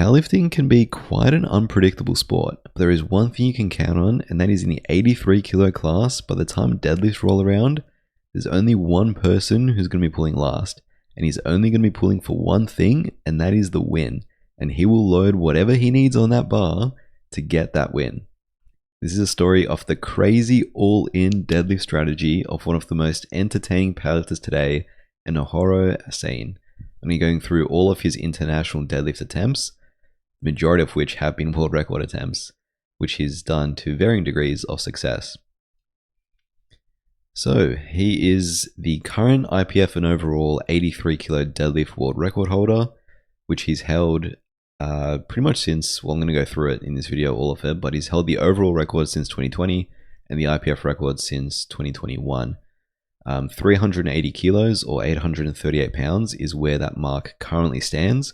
Powerlifting can be quite an unpredictable sport, but there is one thing you can count on, and that is in the 83 kilo class, by the time deadlifts roll around, there's only one person who's going to be pulling last, and he's only going to be pulling for one thing, and that is the win, and he will load whatever he needs on that bar to get that win. This is a story of the crazy all-in deadlift strategy of one of the most entertaining powerlifters today, Enahoro Asein. I'm going to be going through all of his international deadlift attempts, the majority of which have been world record attempts, which he's done to varying degrees of success. So, he is the current IPF and overall 83 kilo deadlift world record holder, which he's held pretty much since, well, I'm going to go through it in this video, all of it, but he's held the overall record since 2020 and the IPF record since 2021. 380 kilos or 838 pounds is where that mark currently stands.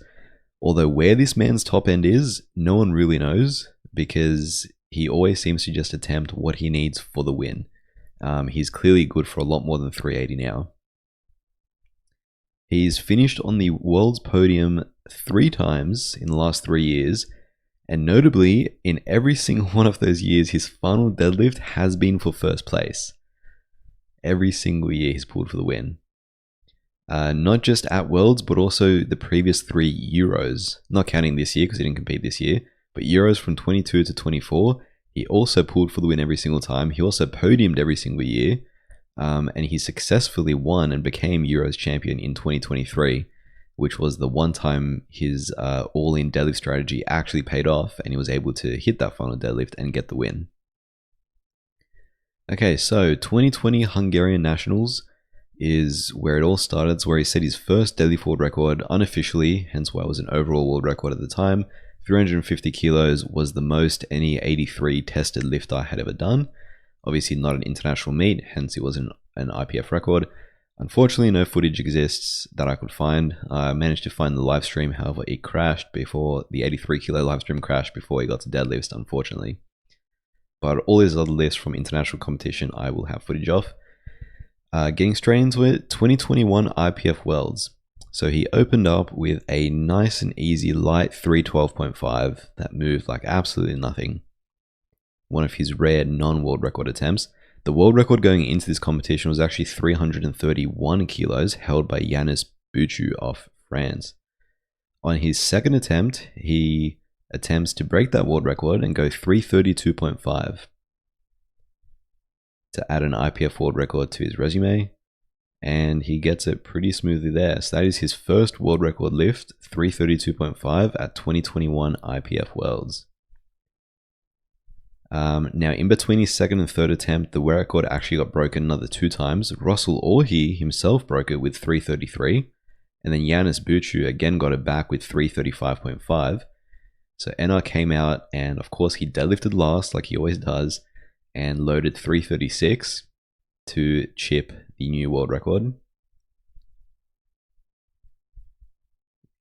Although where this man's top end is, no one really knows, because he always seems to just attempt what he needs for the win. He's clearly good for a lot more than 380 now. He's finished on the world's podium 3 times in the last 3 years, and notably, in every single one of those years, his final deadlift has been for first place. Every single year he's pulled for the win. Not just at Worlds, but also the previous 3 Euros. Not counting this year because he didn't compete this year, but Euros from 22 to 24, he also pulled for the win every single time. He also podiumed every single year, and he successfully won and became Euros champion in 2023, which was the one time his all-in deadlift strategy actually paid off, and he was able to hit that final deadlift and get the win. Okay, so 2020 Hungarian Nationals is where it all started. It's where he set his first deadlift world record unofficially, hence why it was an overall world record at the time. 350 kilos was the most any 83 tested lifter had ever done. Obviously not an international meet, hence it wasn't an IPF record. Unfortunately, no footage exists that I could find. I managed to find the live stream, however, it crashed before the 83 kilo live stream crashed before he got to deadlifts, unfortunately. But all his other lifts from international competition I will have footage of. Getting straight into it, 2021 IPF Worlds. So he opened up with a nice and easy light 312.5 that moved like absolutely nothing. One of his rare non-world record attempts. The world record going into this competition was actually 331 kilos, held by Yannis Bouchou of France. On his second attempt, he attempts to break that world record and go 332.5 to add an IPF world record to his resume, and he gets it pretty smoothly there. So that is his first world record lift, 332.5 at 2021 IPF Worlds. Now, in between his second and third attempt, the world record actually got broken another 2 times. Russell Orhi himself broke it with 333, and then Yannis Bouchou again got it back with 335.5. So Enah came out, and of course he deadlifted last like he always does, and loaded 336 to chip the new world record.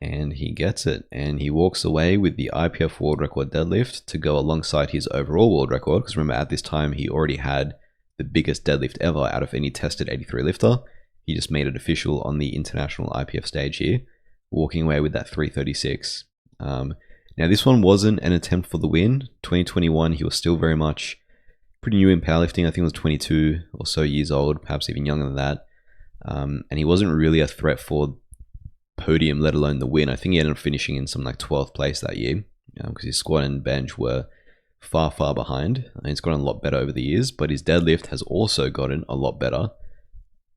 And he gets it, and he walks away with the IPF world record deadlift to go alongside his overall world record, because remember at this time he already had the biggest deadlift ever out of any tested 83 lifter. He just made it official on the international IPF stage here, walking away with that 336. Now this one wasn't an attempt for the win. 2021, he was still very much pretty new in powerlifting. I think he was 22 or so years old, perhaps even younger than that. And he wasn't really a threat for podium, let alone the win. I think he ended up finishing in some like 12th place that year, because his squat and bench were far behind. He's gotten a lot better over the years, but his deadlift has also gotten a lot better.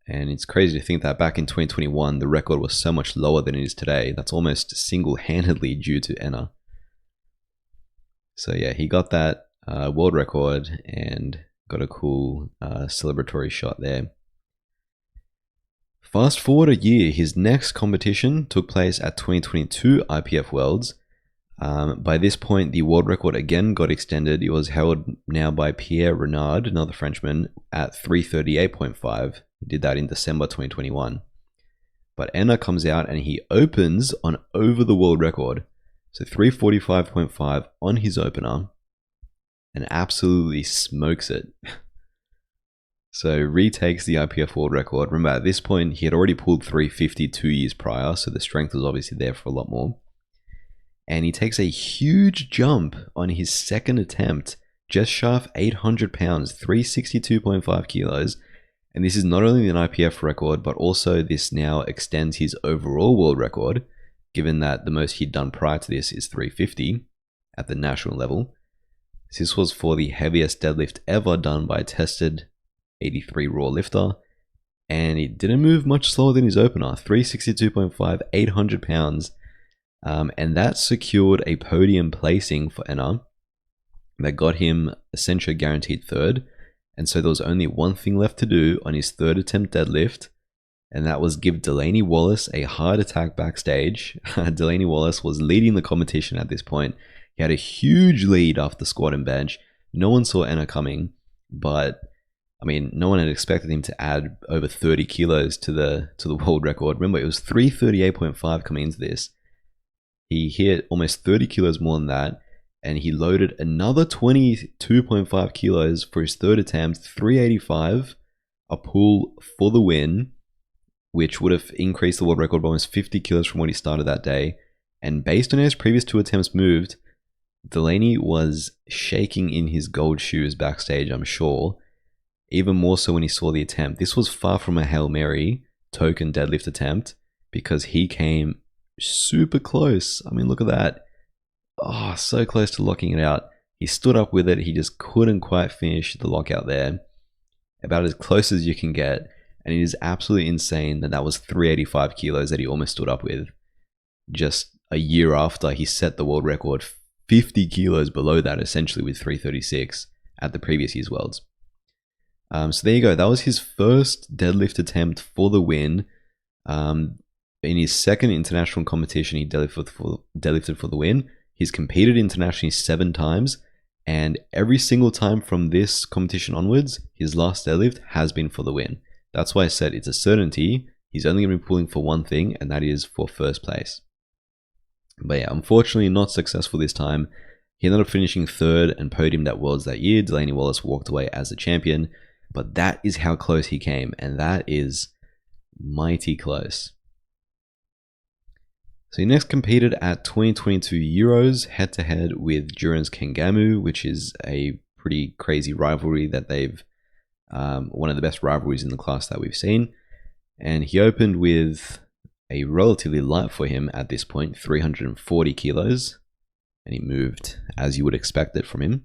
And it's crazy to think that back in 2021, the record was so much lower than it is today. That's almost single-handedly due to Enah. So yeah, he got that world record and got a cool celebratory shot there. Fast forward a year, his next competition took place at 2022 IPF Worlds. By this point, the world record again got extended. It was held now by Pierre Renard, another Frenchman, at 338.5. He did that in December 2021. But Enah comes out and he opens on over the world record. So 345.5 on his opener, and absolutely smokes it. So retakes the IPF world record. Remember, at this point, he had already pulled 350 2 years prior, so the strength was obviously there for a lot more. and he takes a huge jump on his second attempt, just shy of 800 pounds, 362.5 kilos. And this is not only an IPF record, but also this now extends his overall world record, given that the most he'd done prior to this is 350 at the national level. This was for the heaviest deadlift ever done by a tested 83 raw lifter, and it didn't move much slower than his opener, 362.5, 800 pounds. And that secured a podium placing for Enah that got him essentially guaranteed third. And so there was only one thing left to do on his third attempt deadlift, and that was give Delaney Wallace a heart attack backstage. Delaney Wallace was leading the competition at this point. He had a huge lead after squat and bench. No one saw Enah coming, but I mean, no one had expected him to add over 30 kilos to the world record. Remember, it was 338.5 coming into this. He hit almost 30 kilos more than that, and he loaded another 22.5 kilos for his third attempt, 385, a pull for the win, which would have increased the world record by almost 50 kilos from what he started that day. And based on how his previous two attempts moved, Delaney was shaking in his gold shoes backstage, I'm sure. Even more so when he saw the attempt. This was far from a Hail Mary token deadlift attempt, because he came super close. I mean, look at that. Oh, so close to locking it out. He stood up with it. He just couldn't quite finish the lockout there. About as close as you can get. And it is absolutely insane that that was 385 kilos that he almost stood up with. Just a year after he set the world record, 50 kilos below that, essentially, with 336 at the previous year's Worlds. So there you go. That was his first deadlift attempt for the win. In his second international competition, he deadlifted for the win. He's competed internationally 7 times, and every single time from this competition onwards, his last deadlift has been for the win. That's why I said it's a certainty. He's only going to be pulling for one thing, and that is for first place. But yeah, unfortunately not successful this time. He ended up finishing third and podiumed at Worlds that year. Delaney Wallace walked away as the champion, but that is how close he came, and that is mighty close. So he next competed at 2022 Euros head-to-head with Duran's Kengamu, which is a pretty crazy rivalry that they've, one of the best rivalries in the class that we've seen. And he opened with a relatively light for him at this point, 340 kilos, and he moved as you would expect it from him.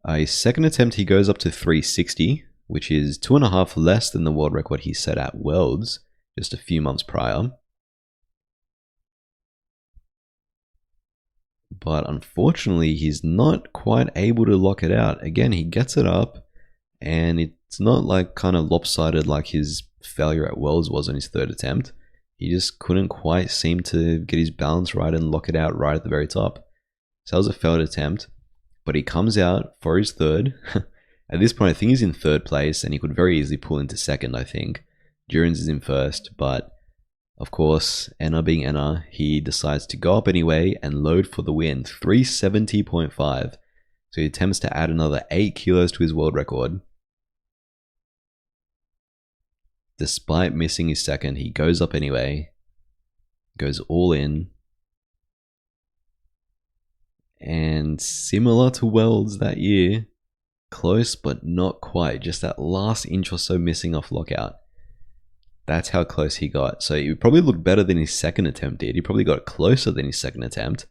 A second attempt, he goes up to 360, which is 2.5 less than the world record he set at Worlds just a few months prior. But unfortunately, he's not quite able to lock it out. Again, he gets it up, and it's not like kind of lopsided like his failure at Worlds was on his third attempt. He just couldn't quite seem to get his balance right and lock it out right at the very top. So that was a failed attempt, but he comes out for his third. At this point, I think he's in third place, and he could very easily pull into second, I think. Durans is in first, but of course, Enah being Enah, he decides to go up anyway and load for the win, 370.5. So he attempts to add another 8 kilos to his world record. Despite missing his second, he goes up anyway, goes all in. And similar to Worlds that year, close but not quite, just that last inch or so missing off lockout. That's how close he got. So he probably looked better than his second attempt did. He probably got closer than his second attempt.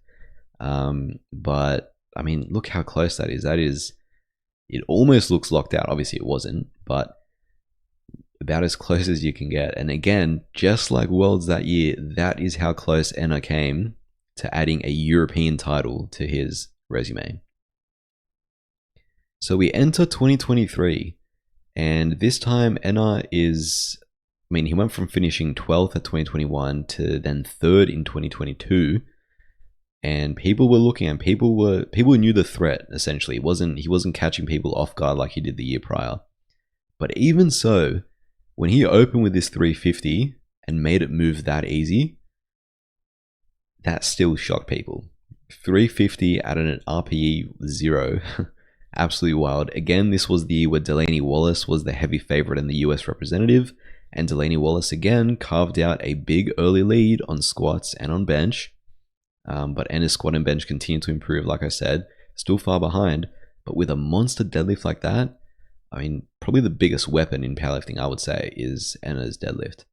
But, I mean, look how close that is. That is, it almost looks locked out. Obviously it wasn't, but about as close as you can get. And again, just like Worlds that year, that is how close Enah came to adding a European title to his resume. So we enter 2023, and this time Enah is, I mean, he went from finishing 12th at 2021 to then 3rd in 2022, and people were looking, and people knew the threat. Essentially, he wasn't catching people off guard like he did the year prior. But even so, when he opened with this 350 and made it move that easy, that still shocked people. 350 at an RPE 0. Absolutely wild. Again, this was the year where Delaney Wallace was the heavy favorite and the US representative, and Delaney Wallace again carved out a big early lead on squats and on bench. But Enna's squat and bench continue to improve, like I said, still far behind. But with a monster deadlift like that, I mean, probably the biggest weapon in powerlifting, I would say, is Enna's deadlift.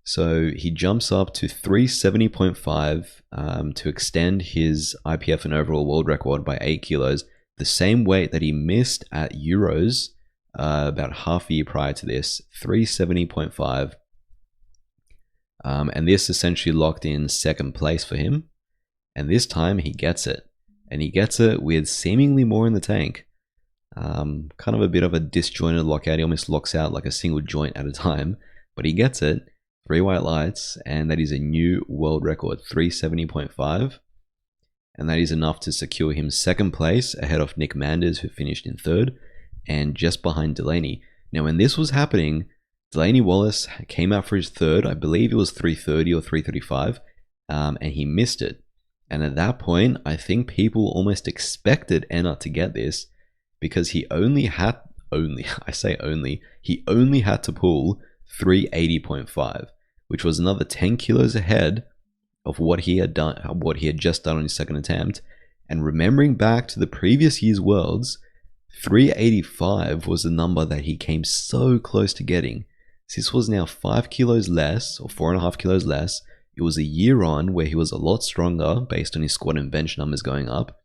So he jumps up to 370.5 to extend his IPF and overall world record by 8 kilos, the same weight that he missed at Euros about half a year prior to this, 370.5. And this essentially locked in second place for him. And this time he gets it. And he gets it with seemingly more in the tank. Kind of a bit of a disjointed lockout. He almost locks out like a single joint at a time. But he gets it. 3 white lights. And that is a new world record, 370.5. And that is enough to secure him second place ahead of Nick Manders, who finished in third. And just behind Delaney. Now when this was happening, Delaney Wallace came out for his third. I believe it was 330 or 335. And he missed it. And at that point, I think people almost expected Enna to get this because he only had to pull 380.5, which was another 10 kilos ahead of what he had just done on his second attempt. And remembering back to the previous year's Worlds, 385 was the number that he came so close to getting. This was now 5 kilos less, or 4.5 kilos less. It was a year on where he was a lot stronger based on his squat and bench numbers going up.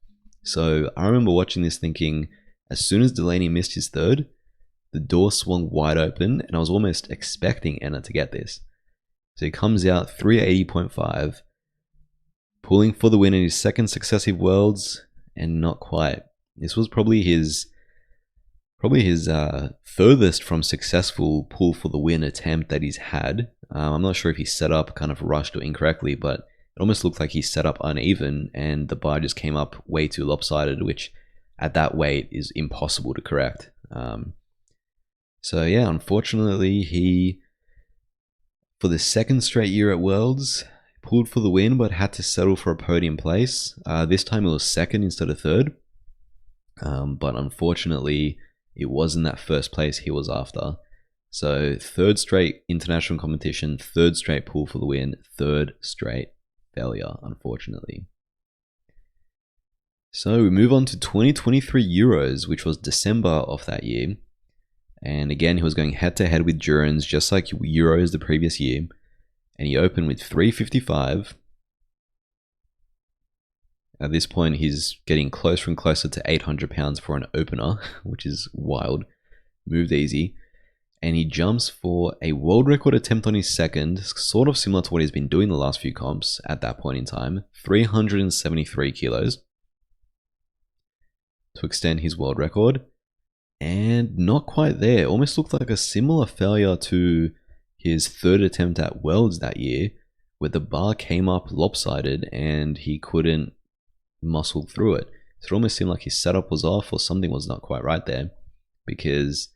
So I remember watching this thinking, as soon as Delaney missed his third, the door swung wide open and I was almost expecting Enna to get this. So he comes out 380.5, pulling for the win in his second successive Worlds, and not quite. This was probably his furthest from successful pull for the win attempt that he's had. I'm not sure if he set up kind of rushed or incorrectly, but it almost looked like he set up uneven and the bar just came up way too lopsided, which at that weight is impossible to correct. So yeah, unfortunately, he, for the second straight year at Worlds, pulled for the win, but had to settle for a podium place. This time it was second instead of third. But unfortunately, it wasn't that first place he was after. So third straight international competition, third straight pull for the win, third straight failure, unfortunately. So we move on to 2023 Euros, which was December of that year. And again, he was going head to head with Durans, just like Euros the previous year. And he opened with 355. At this point, he's getting closer and closer to 800 pounds for an opener, which is wild. Moved easy. And he jumps for a world record attempt on his second, sort of similar to what he's been doing the last few comps at that point in time, 373 kilos to extend his world record. And not quite there. Almost looked like a similar failure to his third attempt at Worlds that year, where the bar came up lopsided and he couldn't muscle through it. So it almost seemed like his setup was off or something was not quite right there, because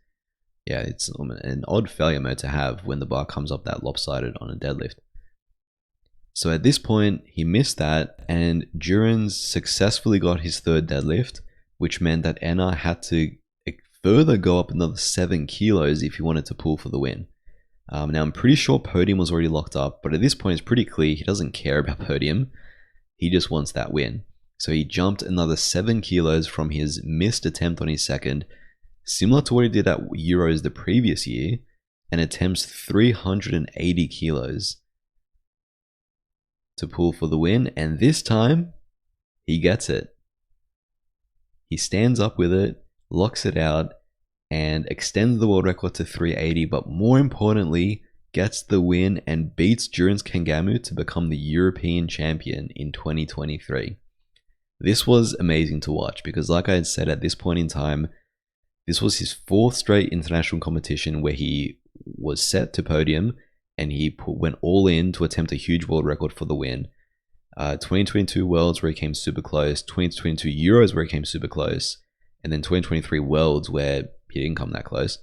yeah, it's an odd failure mode to have when the bar comes up that lopsided on a deadlift. So at this point, he missed that, and Durans successfully got his third deadlift, which meant that Enna had to further go up another 7 kilos if he wanted to pull for the win. Now, I'm pretty sure podium was already locked up, but at this point, it's pretty clear he doesn't care about podium. He just wants that win. So he jumped another 7 kilos from his missed attempt on his second, similar to what he did at Euros the previous year, and attempts 380 kilos to pull for the win. And this time, he gets it. He stands up with it, locks it out, and extends the world record to 380, but more importantly, gets the win and beats Durans Kangamu to become the European champion in 2023. This was amazing to watch because, like I had said, at this point in time, this was his fourth straight international competition where he was set to podium and he went all in to attempt a huge world record for the win. 2022 Worlds where he came super close, 2022 Euros where he came super close, and then 2023 Worlds where he didn't come that close.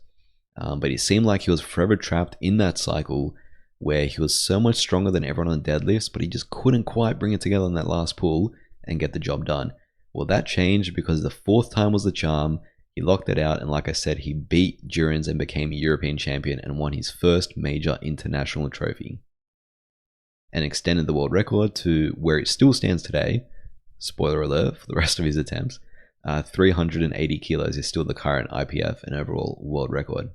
But it seemed like he was forever trapped in that cycle where he was so much stronger than everyone on deadlifts, but he just couldn't quite bring it together in that last pull and get the job done. Well, that changed because the fourth time was the charm. He locked it out, and like I said, he beat Durans and became a European champion and won his first major international trophy. and extended the world record to where it still stands today. Spoiler alert for the rest of his attempts. 380 kilos is still the current IPF and overall world record.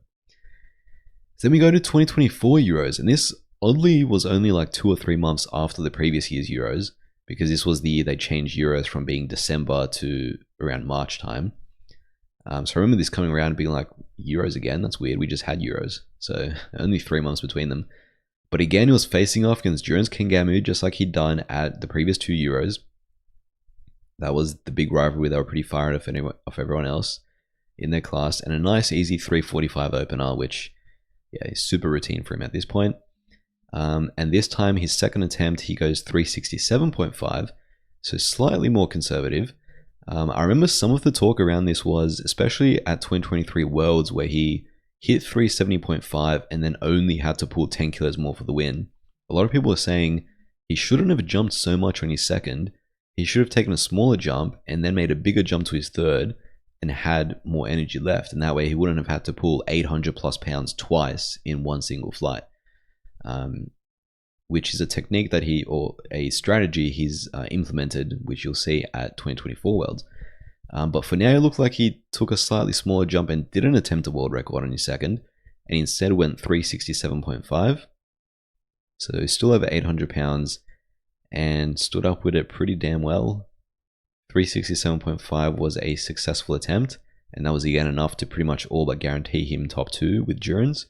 So then we go to 2024 Euros, and this oddly was only like 2 or 3 months after the previous year's Euros, because this was the year they changed Euros from being December to around March time. So I remember this coming around and being like, Euros again? That's weird. We just had Euros. So only 3 months between them. But again, he was facing off against Jurens Kingamu, just like he'd done at the previous 2 Euros. That was the big rivalry. They were pretty fired off everyone else in their class. And a nice, easy 345 opener, which, yeah, is super routine for him at this point. And this time, his second attempt, he goes 367.5, so slightly more conservative. I remember some of the talk around this was, especially at 2023 Worlds, where he hit 370.5 and then only had to pull 10 kilos more for the win. A lot of people are saying he shouldn't have jumped so much on his second. He should have taken a smaller jump and then made a bigger jump to his third and had more energy left. And that way he wouldn't have had to pull 800 plus pounds twice in one single flight. Which is a technique that or a strategy he's implemented, which you'll see at 2024 Worlds. But for now, it looked like he took a slightly smaller jump and didn't attempt a world record on his second, and instead went 367.5. So still over 800 pounds and stood up with it pretty damn well. 367.5 was a successful attempt, and that was again enough to pretty much all but guarantee him top 2 with Jurens.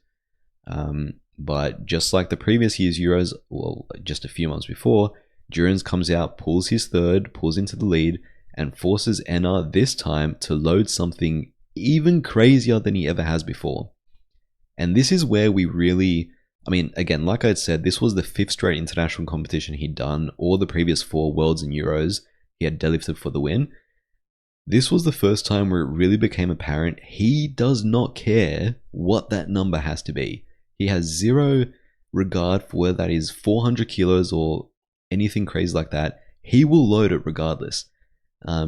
But just like the previous year's Euros, well, just a few months before, Jurens comes out, pulls his third, pulls into the lead, and forces Enah this time to load something even crazier than he ever has before. And this is where we really, I mean, again, like I had said, this was the 5th straight international competition he'd done. All the previous 4 Worlds and Euros, he had deadlifted for the win. This was the first time where it really became apparent he does not care what that number has to be. He has zero regard for whether that is 400 kilos or anything crazy like that. He will load it regardless.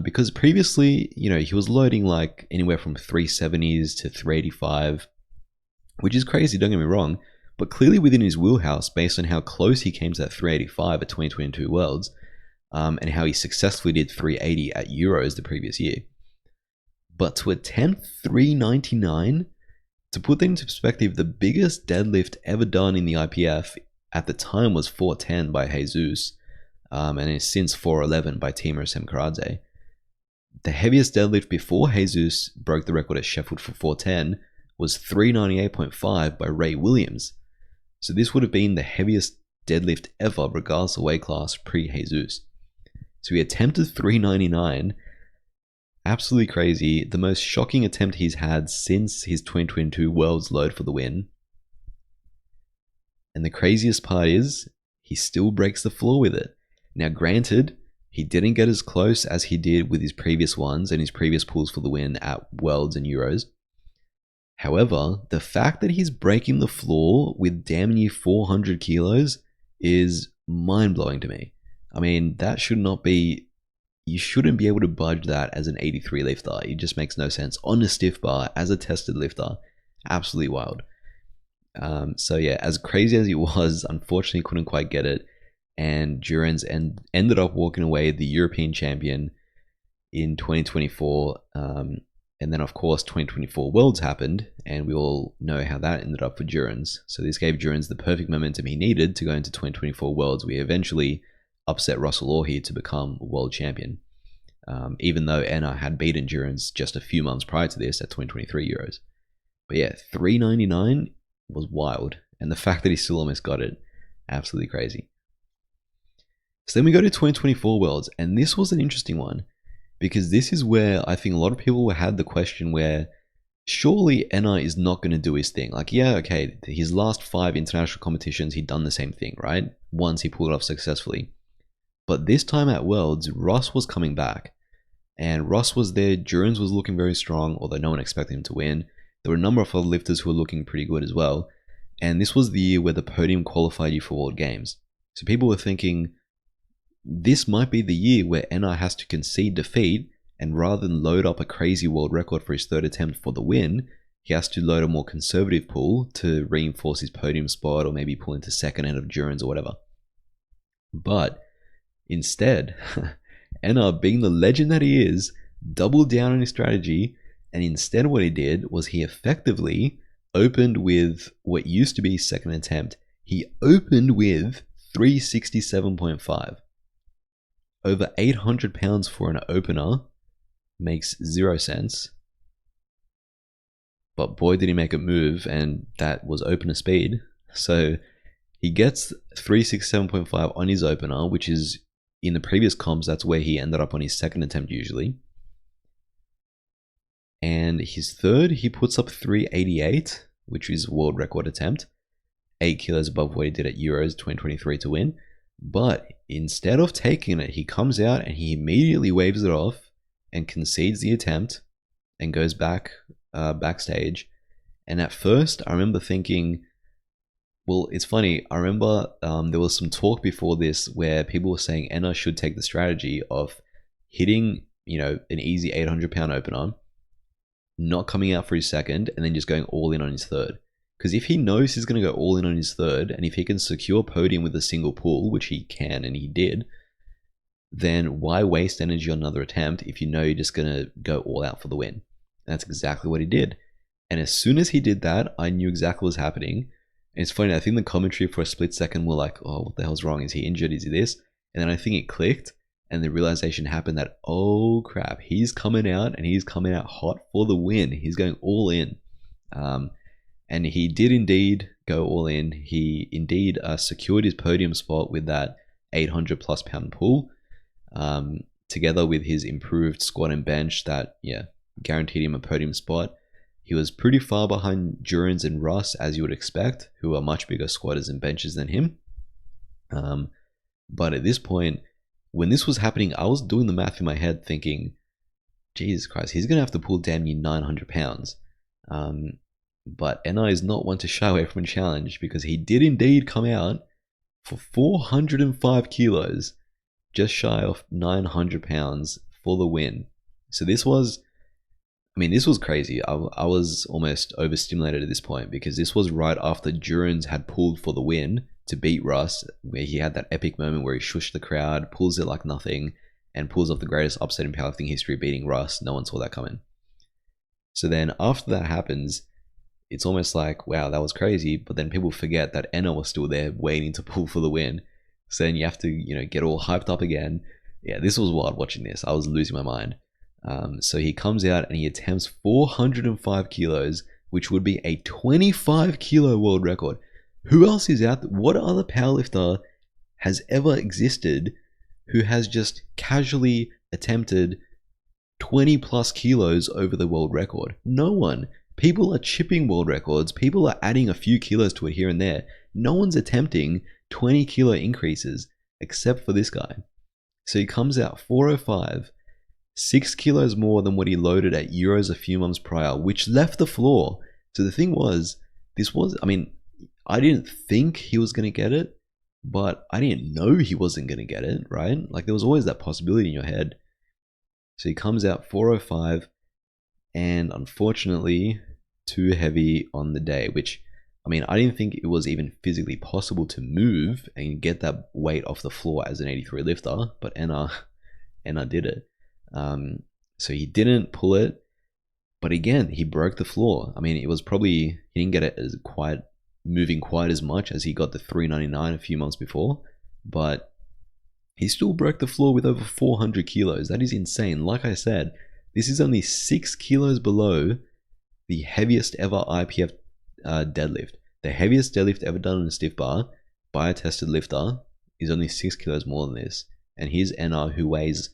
Because previously, you know, he was loading like anywhere from 370s to 385, which is crazy, don't get me wrong, but clearly within his wheelhouse based on how close he came to that 385 at 2022 Worlds, and how he successfully did 380 at Euros the previous year. But to attempt 399, to put that into perspective, the biggest deadlift ever done in the IPF at the time was 410 by Jesus, and it's since 411 by Timur Semkaradze. The heaviest deadlift before Jesus broke the record at Sheffield for 410 was 398.5 by Ray Williams. So this would have been the heaviest deadlift ever, regardless of weight class, pre-Jesus. So he attempted 399. Absolutely crazy. The most shocking attempt he's had since his 2022 Worlds load for the win. And the craziest part is, he still breaks the floor with it. Now granted, he didn't get as close as he did with his previous ones and his previous pulls for the win at Worlds and Euros. However, the fact that he's breaking the floor with damn near 400 kilos is mind-blowing to me. I mean, that should not be... You shouldn't be able to budge that as an 83 lifter. It just makes no sense. On a stiff bar, as a tested lifter, absolutely wild. So yeah, as crazy as he was, unfortunately couldn't quite get it. And Jurens ended up walking away the European champion in 2024. And then of course 2024 Worlds happened, and we all know how that ended up for Jurens. So this gave Jurens the perfect momentum he needed to go into 2024 Worlds. We eventually upset Russell Orhe to become world champion, even though Enah had beaten Jurens just a few months prior to this at 2023 Euros. But yeah, 399 was wild, and the fact that he still almost got it, absolutely crazy. So then we go to 2024 Worlds, and this was an interesting one, because this is where I think a lot of people had the question where surely Enah is not going to do his thing. Like, yeah, okay, his last 5 international competitions, he'd done the same thing, right? Once he pulled it off successfully. But this time at Worlds, Ross was coming back. And Ross was there, Jurens was looking very strong, although no one expected him to win. There were a number of other lifters who were looking pretty good as well. And this was the year where the podium qualified you for World Games. So people were thinking, this might be the year where Enah has to concede defeat, and rather than load up a crazy world record for his 3rd attempt for the win, he has to load a more conservative pull to reinforce his podium spot, or maybe pull into second end of Jurens or whatever. But instead, Enah, being the legend that he is, doubled down on his strategy, and instead what he did was he effectively opened with what used to be second attempt. He opened with 367.5. Over 800 pounds for an opener makes 0 sense. But boy, did he make a move, and that was opener speed. So he gets 367.5 on his opener, which is, in the previous comps, that's where he ended up on his second attempt usually. And his third, he puts up 388, which is world record attempt. 8 kilos above what he did at Euros 2023 to win. But instead of taking it, he comes out and he immediately waves it off and concedes the attempt and goes backstage. And at first, I remember thinking, well, it's funny. I remember there was some talk before this where people were saying Enah should take the strategy of hitting, an easy 800-pound opener, not coming out for his second, and then just going all in on his third. Because if he knows he's going to go all in on his third, and if he can secure podium with a single pull, which he can and he did, then why waste energy on another attempt if you know you're just going to go all out for the win? And that's exactly what he did. And as soon as he did that, I knew exactly what was happening. And it's funny, I think the commentary for a split second were like, oh, what the hell's wrong? Is he injured? Is he this? And then I think it clicked, and the realization happened that, oh crap, he's coming out, and he's coming out hot for the win. He's going all in. And he did indeed go all in. He indeed secured his podium spot with that 800 plus pound pull, together with his improved squat and bench that, guaranteed him a podium spot. He was pretty far behind Durans and Russ, as you would expect, who are much bigger squatters and benches than him. But at this point, when this was happening, I was doing the math in my head thinking, Jesus Christ, he's going to have to pull damn near 900 pounds. But Enah is not one to shy away from a challenge, because he did indeed come out for 405 kilos, just shy of 900 pounds for the win. So this was crazy. I was almost overstimulated at this point, because this was right after Durans had pulled for the win to beat Russ, where he had that epic moment where he shushed the crowd, pulls it like nothing, and pulls off the greatest upset in powerlifting history, beating Russ. No one saw that coming. So then after that happens, it's almost like, wow, that was crazy. But then people forget that Enah was still there waiting to pull for the win. So then you have to, get all hyped up again. Yeah, this was wild watching this. I was losing my mind. So he comes out and he attempts 405 kilos, which would be a 25 kilo world record. Who else is out there? What other powerlifter has ever existed who has just casually attempted 20 plus kilos over the world record? No one. People are chipping world records. People are adding a few kilos to it here and there. No one's attempting 20 kilo increases except for this guy. So he comes out 405, 6 kilos more than what he loaded at Euros a few months prior, which left the floor. So the thing was, I didn't think he was going to get it, but I didn't know he wasn't going to get it, right? Like, there was always that possibility in your head. So he comes out 405, and unfortunately, too heavy on the day, which, I didn't think it was even physically possible to move and get that weight off the floor as an 83 lifter, but Enah did it. So he didn't pull it, but again, he broke the floor. It was probably, he didn't get it as moving quite as much as he got the 399 a few months before, but he still broke the floor with over 400 kilos. That is insane. Like I said, this is only 6 kilos below the heaviest ever IPF deadlift. The heaviest deadlift ever done on a stiff bar by a tested lifter is only 6 kilos more than this. And here's Enah, who weighs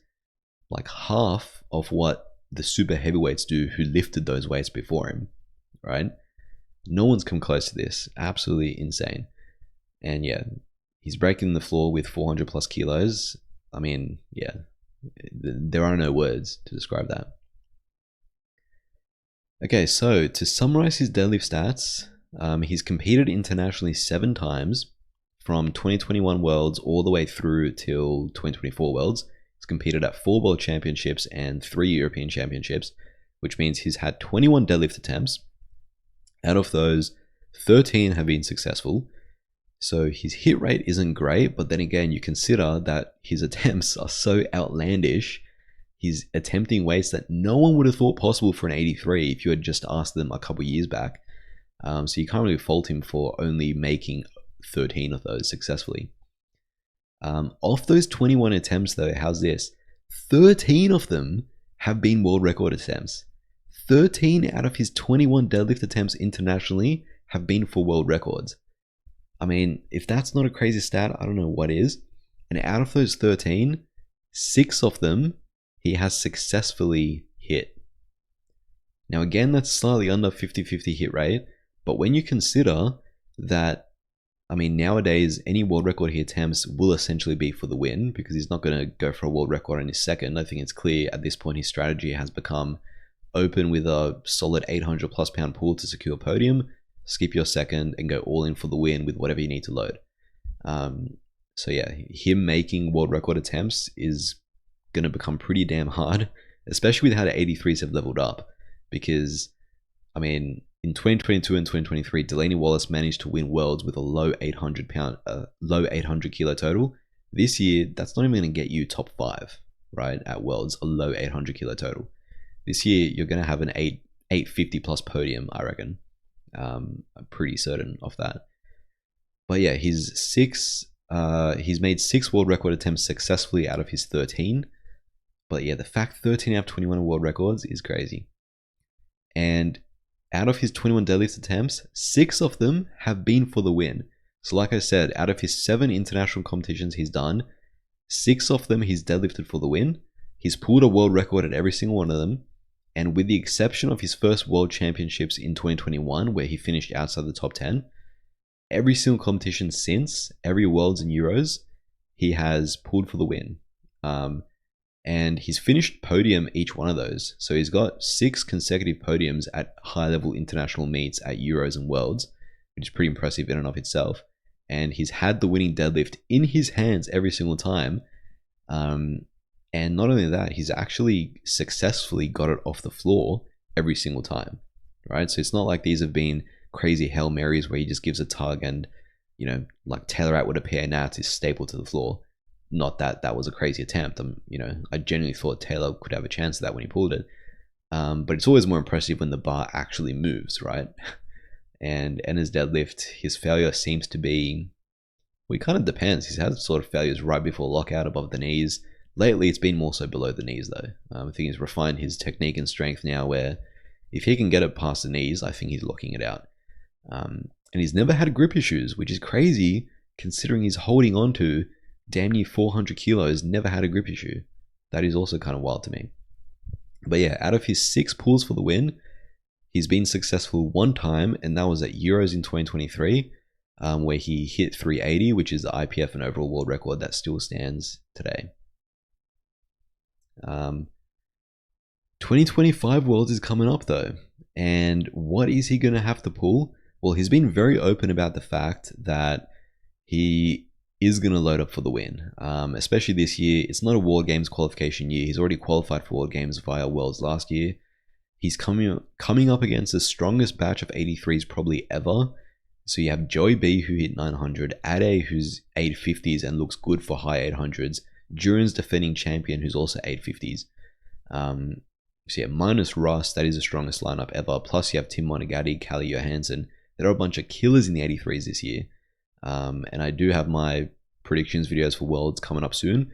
like half of what the super heavyweights do who lifted those weights before him, right? No one's come close to this. Absolutely insane. And yeah, he's breaking the floor with 400 plus kilos. There are no words to describe that. Okay, so to summarize his deadlift stats, he's competed internationally 7 times from 2021 Worlds all the way through till 2024 Worlds. He's competed at 4 World Championships and 3 European Championships, which means he's had 21 deadlift attempts. Out of those, 13 have been successful. So his hit rate isn't great, but then again, you consider that his attempts are so outlandish. He's attempting weights that no one would have thought possible for an 83 if you had just asked them a couple years back. So you can't really fault him for only making 13 of those successfully. Of those 21 attempts though, how's this? 13 of them have been world record attempts. 13 out of his 21 deadlift attempts internationally have been for world records. I mean, if that's not a crazy stat, I don't know what is. And out of those 13, 6 of them he has successfully hit. Now again, that's slightly under 50-50 hit rate, but when you consider that, I mean, nowadays, any world record he attempts will essentially be for the win, because he's not going to go for a world record in his second. I think it's clear at this point his strategy has become open with a solid 800 plus pound pull to secure podium, skip your second, and go all in for the win with whatever you need to load. So yeah, him making world record attempts is going to become pretty damn hard, especially with how the 83s have leveled up. Because, I mean, in 2022 and 2023, Delaney Wallace managed to win worlds with a low 800 kilo total. This year, that's not even going to get you top 5, right? At worlds, a low 800 kilo total. This year, you're going to have an 850 plus podium, I reckon. I'm pretty certain of that. But yeah, he's made 6 world record attempts successfully out of his 13. But yeah, the fact 13 out of 21 world records is crazy. And out of his 21 deadlift attempts, 6 of them have been for the win. So like I said, out of his 7 international competitions he's done, 6 of them he's deadlifted for the win. He's pulled a world record at every single one of them. And with the exception of his first world championships in 2021, where he finished outside the top 10, every single competition since, every Worlds and Euros, he has pulled for the win. And he's finished podium each one of those. So he's got 6 consecutive podiums at high-level international meets at Euros and Worlds, which is pretty impressive in and of itself. And he's had the winning deadlift in his hands every single time. And not only that, he's actually successfully got it off the floor every single time, right? So it's not like these have been crazy Hail Marys where he just gives a tug and, you know, like Taylor Atwood of PA Nats is stapled to the floor. Not that that was a crazy attempt. I genuinely thought Taylor could have a chance of that when he pulled it. But it's always more impressive when the bar actually moves, right? And his deadlift, his failure seems to be, well, it kind of depends. He's had sort of failures right before lockout above the knees. Lately, it's been more so below the knees, though. I think he's refined his technique and strength now, where if he can get it past the knees, I think he's locking it out. And he's never had grip issues, which is crazy considering he's holding on to damn near 400 kilos, never had a grip issue. That is also kind of wild to me. But yeah, out of his 6 pulls for the win, he's been successful 1 time, and that was at Euros in 2023, where he hit 380, which is the IPF and overall world record that still stands today. 2025 Worlds is coming up though, and what is he going to have to pull? Well, he's been very open about the fact that he is going to load up for the win, especially this year. It's not a World Games qualification year. He's already qualified for World Games via Worlds last year. He's coming up against the strongest batch of 83s probably ever. So you have Joey B, who hit 900, Ade, who's 850s and looks good for high 800s, Duran's defending champion, who's also 850s. So yeah, minus Russ, that is the strongest lineup ever. Plus you have Tim Monagatti, Callie Johansson. There are a bunch of killers in the 83s this year. And I do have my predictions videos for Worlds coming up soon.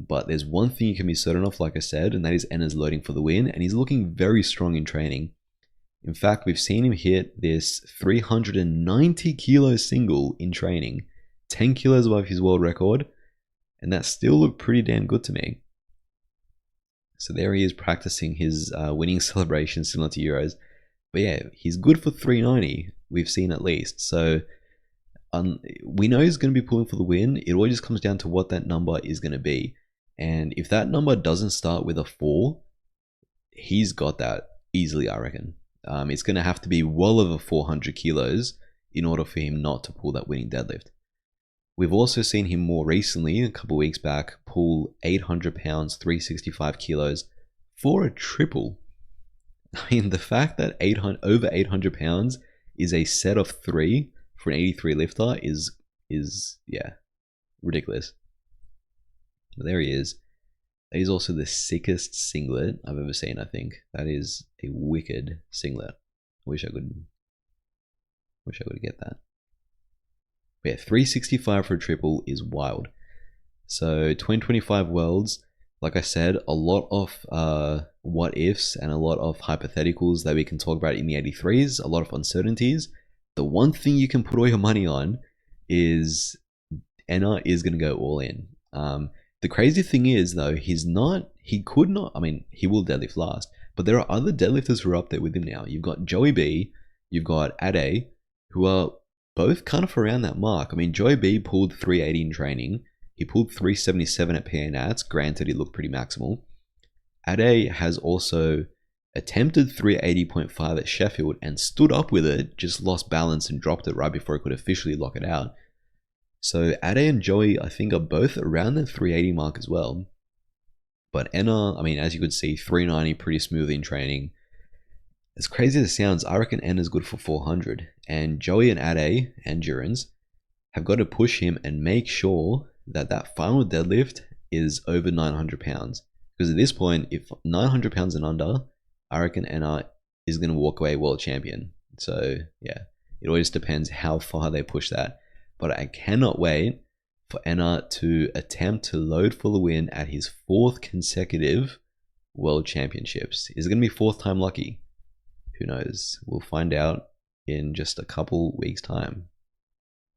But there's one thing you can be certain of, like I said, and that is Ena's loading for the win. And he's looking very strong in training. In fact, we've seen him hit this 390 kilo single in training, 10 kilos above his world record. And that still looked pretty damn good to me. So there he is practicing his winning celebration similar to Euros. But yeah, he's good for 390, we've seen at least. So we know he's going to be pulling for the win. It all just comes down to what that number is going to be. And if that number doesn't start with a 4, he's got that easily, I reckon. It's going to have to be well over 400 kilos in order for him not to pull that winning deadlift. We've also seen him more recently, a couple of weeks back, pull 800 pounds, 365 kilos for a triple. I mean, the fact that over 800 pounds is a set of 3 for an 83 lifter is yeah, ridiculous. But there he is. That is also the sickest singlet I've ever seen, I think. That is a wicked singlet. Wish I could get that. But yeah, 365 for a triple is wild. So 2025 Worlds, like I said, a lot of what ifs and a lot of hypotheticals that we can talk about in the 83s, a lot of uncertainties. The one thing you can put all your money on is Enah is going to go all in. The crazy thing is, though, he will deadlift last, but there are other deadlifters who are up there with him now. You've got Joey B, you've got Ade, who are both kind of around that mark. I mean, Joey B pulled 380 in training. He pulled 377 at PA Nats. Granted, he looked pretty maximal. Ade has also attempted 380.5 at Sheffield and stood up with it, just lost balance and dropped it right before he could officially lock it out. So Ade and Joey, I think, are both around the 380 mark as well. But Enah, I mean, as you could see, 390 pretty smooth in training. As crazy as it sounds, I reckon Enah's good for 400. And Joey and Ade, endurance, have got to push him and make sure that that final deadlift is over 900 pounds. Because at this point, if 900 pounds and under, I reckon Enah is going to walk away world champion. So yeah, it always depends how far they push that. But I cannot wait for Enah to attempt to load for the win at his 4th consecutive World Championships. Is it going to be 4th time lucky? Who knows? We'll find out in just a couple weeks' time.